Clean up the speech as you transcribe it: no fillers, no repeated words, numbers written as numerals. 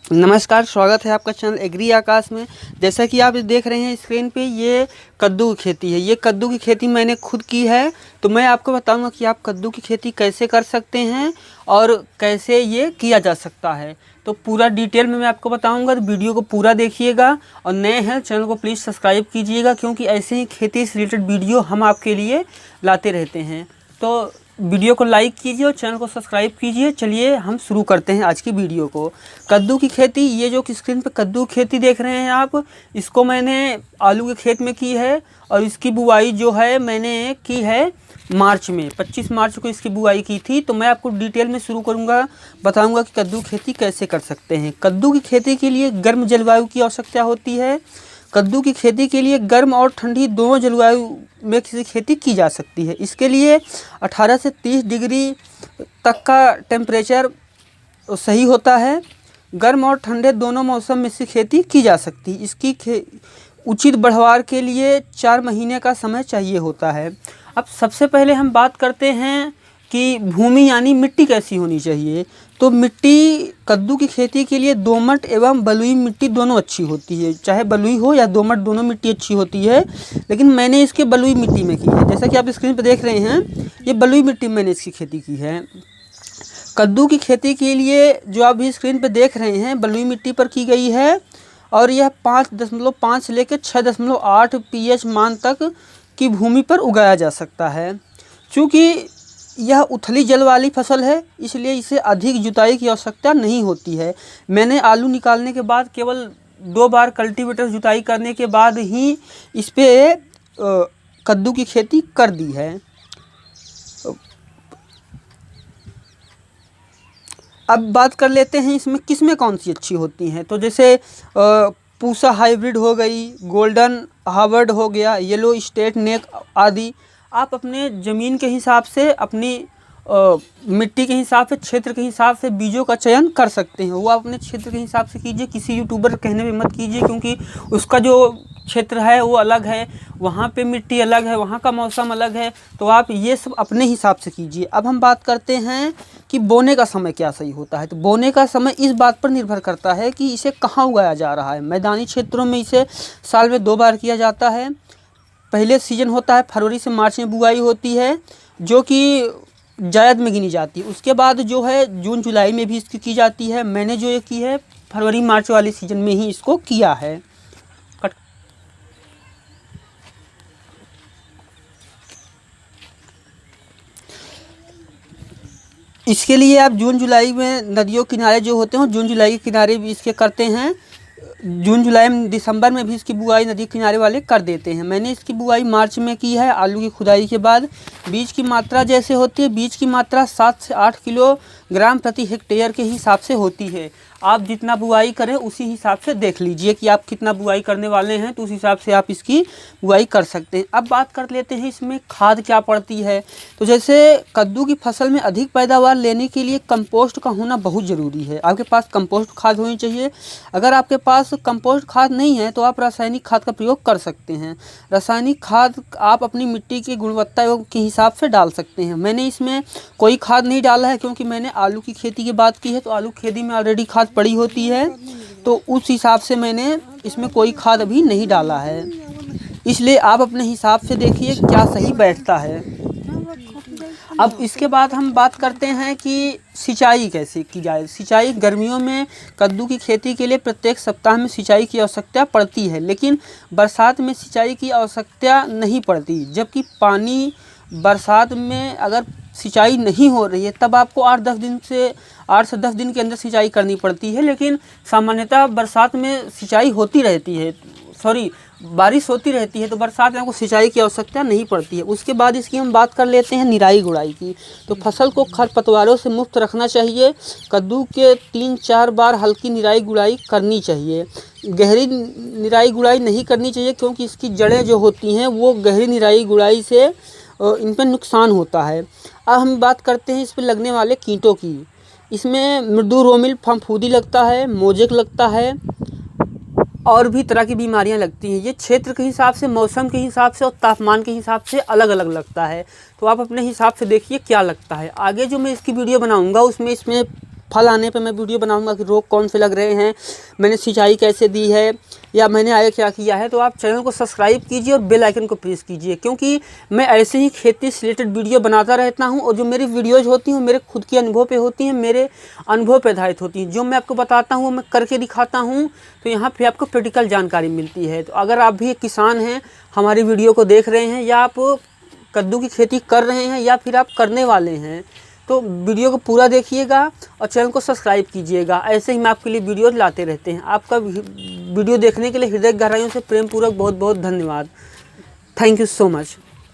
नमस्कार, स्वागत है आपका चैनल एग्री आकाश में। जैसा कि आप देख रहे हैं स्क्रीन पे, ये कद्दू की खेती है। ये कद्दू की खेती मैंने खुद की है, तो मैं आपको बताऊंगा कि आप कद्दू की खेती कैसे कर सकते हैं और कैसे ये किया जा सकता है। तो पूरा डिटेल में मैं आपको बताऊंगा, तो वीडियो को पूरा देखिएगा। और नए हैं चैनल को प्लीज़ सब्सक्राइब कीजिएगा, क्योंकि ऐसे ही खेती से रिलेटेड वीडियो हम आपके लिए लाते रहते हैं। तो वीडियो को लाइक कीजिए और चैनल को सब्सक्राइब कीजिए। चलिए हम शुरू करते हैं आज की वीडियो को। कद्दू की खेती, ये जो स्क्रीन पे कद्दू की खेती देख रहे हैं आप, इसको मैंने आलू के खेत में की है। और इसकी बुआई जो है मैंने की है मार्च में, 25 मार्च को इसकी बुआई की थी। तो मैं आपको डिटेल में शुरू करूँगा, बताऊँगा कि कद्दू की खेती कैसे कर सकते हैं। कद्दू की खेती के लिए गर्म जलवायु की आवश्यकता होती है। कद्दू की खेती के लिए गर्म और ठंडी दोनों जलवायु में किसी खेती की जा सकती है। इसके लिए 18 से 30 डिग्री तक का टेम्परेचर सही होता है। गर्म और ठंडे दोनों मौसम में से खेती की जा सकती है। इसकी उचित बढ़वार के लिए 4 महीने का समय चाहिए होता है। अब सबसे पहले हम बात करते हैं कि भूमि यानी मिट्टी कैसी होनी चाहिए। तो मिट्टी कद्दू की खेती के लिए दोमट एवं बलुई मिट्टी दोनों अच्छी होती है। चाहे बलुई हो या दोमट, दोनों मिट्टी अच्छी होती है। लेकिन मैंने इसके बलुई मिट्टी में की है। जैसा कि आप स्क्रीन पर देख रहे हैं, ये बलुई मिट्टी में मैंने इसकी खेती की है। कद्दू की खेती के लिए जो आप भी स्क्रीन पर देख रहे हैं, बलुई मिट्टी पर की गई है। और यह 5.5 से लेकर 6.8 pH मान तक की भूमि पर उगाया जा सकता है। चूँकि यह उथली जल वाली फसल है, इसलिए इसे अधिक जुताई की आवश्यकता नहीं होती है। मैंने आलू निकालने के बाद केवल 2 बार कल्टीवेटर जुताई करने के बाद ही इस पे कद्दू की खेती कर दी है। अब बात कर लेते हैं इसमें किस्में कौन सी अच्छी होती हैं। तो जैसे पूसा हाइब्रिड हो गई, गोल्डन हार्वर्ड हो गया, येलो स्टेट नेक आदि। आप अपने ज़मीन के हिसाब से, अपनी मिट्टी के हिसाब से, क्षेत्र के हिसाब से बीजों का चयन कर सकते हैं। वो आप अपने क्षेत्र के हिसाब से कीजिए, किसी यूट्यूबर कहने पे मत कीजिए, क्योंकि उसका जो क्षेत्र है वो अलग है, वहाँ पे मिट्टी अलग है, वहाँ का मौसम अलग है। तो आप ये सब अपने हिसाब से कीजिए। अब हम बात करते हैं कि बोने का समय क्या सही होता है। तो बोने का समय इस बात पर निर्भर करता है कि इसे कहाँ उगाया जा रहा है। मैदानी क्षेत्रों में इसे साल में 2 बार किया जाता है। पहले सीजन होता है फरवरी से मार्च में बुआई होती है, जो कि जायद में गिनी जाती है। उसके बाद जो है जून जुलाई में भी इसकी की जाती है। मैंने जो ये की है फरवरी मार्च वाले सीजन में ही इसको किया है। इसके लिए आप जून जुलाई में नदियों किनारे जो होते हैं, जून जुलाई के किनारे भी इसके करते हैं। जून जुलाई में, दिसंबर में भी इसकी बुआई नदी किनारे वाले कर देते हैं। मैंने इसकी बुआई मार्च में की है, आलू की खुदाई के बाद। बीज की मात्रा जैसे होती है, बीज की मात्रा 7 से 8 किलोग्राम प्रति हेक्टेयर के हिसाब से होती है। आप जितना बुआई करें उसी हिसाब से देख लीजिए कि आप कितना बुआई करने वाले हैं, तो उस हिसाब से आप इसकी बुआई कर सकते हैं। अब बात कर लेते हैं इसमें खाद क्या पड़ती है। तो जैसे कद्दू की फसल में अधिक पैदावार लेने के लिए कंपोस्ट का होना बहुत ज़रूरी है। आपके पास कंपोस्ट खाद होनी चाहिए। अगर आपके पास कंपोस्ट खाद नहीं है तो आप रासायनिक खाद का प्रयोग कर सकते हैं। रासायनिक खाद आप अपनी मिट्टी की गुणवत्ता के हिसाब से डाल सकते हैं। मैंने इसमें कोई खाद नहीं डाला है, क्योंकि मैंने आलू की खेती की बात की है, तो आलू खेती में ऑलरेडी खाद पड़ी होती है, तो उस हिसाब से मैंने इसमें कोई खाद अभी नहीं डाला है। इसलिए आप अपने हिसाब से देखिए क्या सही बैठता है। अब इसके बाद हम बात करते हैं कि सिंचाई कैसे की जाए। सिंचाई गर्मियों में कद्दू की खेती के लिए प्रत्येक सप्ताह में सिंचाई की आवश्यकता पड़ती है, लेकिन बरसात में सिंचाई की आवश्यकता नहीं पड़ती। जबकि पानी बरसात में अगर सिंचाई नहीं हो रही है, तब आपको 8 से 10 दिन के अंदर सिंचाई करनी पड़ती है। लेकिन सामान्यतः बरसात में सिंचाई होती रहती है, बारिश होती रहती है, तो बरसात में आपको सिंचाई की आवश्यकता नहीं पड़ती है। उसके बाद इसकी हम बात कर लेते हैं निराई गुड़ाई की। तो फसल को खरपतवारों से मुक्त रखना चाहिए। कद्दू के 3-4 बार हल्की निराई गुड़ाई करनी चाहिए। गहरी निराई गुड़ाई नहीं करनी चाहिए, क्योंकि इसकी जड़ें जो होती हैं वो गहरी निराई गुड़ाई से इन पर नुकसान होता है। अब हम बात करते हैं इस पर लगने वाले कीटों की। इसमें मृदु रोमिल फफूंदी लगता है, मोजेक लगता है, और भी तरह की बीमारियां लगती हैं। ये क्षेत्र के हिसाब से, मौसम के हिसाब से और तापमान के हिसाब से अलग अलग लगता है। तो आप अपने हिसाब से देखिए क्या लगता है। आगे जो मैं इसकी वीडियो बनाऊंगा उसमें इसमें फल आने पे मैं वीडियो बनाऊंगा कि रोग कौन से लग रहे हैं, मैंने सिंचाई कैसे दी है या मैंने आगे क्या किया है। तो आप चैनल को सब्सक्राइब कीजिए और बेल आइकन को प्रेस कीजिए, क्योंकि मैं ऐसे ही खेती से रिलेटेड वीडियो बनाता रहता हूं। और जो मेरी वीडियोज़ होती हैं मेरे खुद के अनुभव पे होती हैं, मेरे अनुभव पे आधारित होती हैं। जो मैं आपको बताता हूँ वो मैं करके दिखाता हूँ, तो यहाँ पे आपको प्रैक्टिकल जानकारी मिलती है। तो अगर आप भी एक किसान हैं, हमारी वीडियो को देख रहे हैं, या आप कद्दू की खेती कर रहे हैं या फिर आप करने वाले हैं, तो वीडियो को पूरा देखिएगा और चैनल को सब्सक्राइब कीजिएगा। ऐसे ही मैं आपके लिए वीडियो लाते रहते हैं। आपका वीडियो देखने के लिए हृदय गहराइयों से प्रेम पूर्वक बहुत बहुत धन्यवाद। Thank you so much.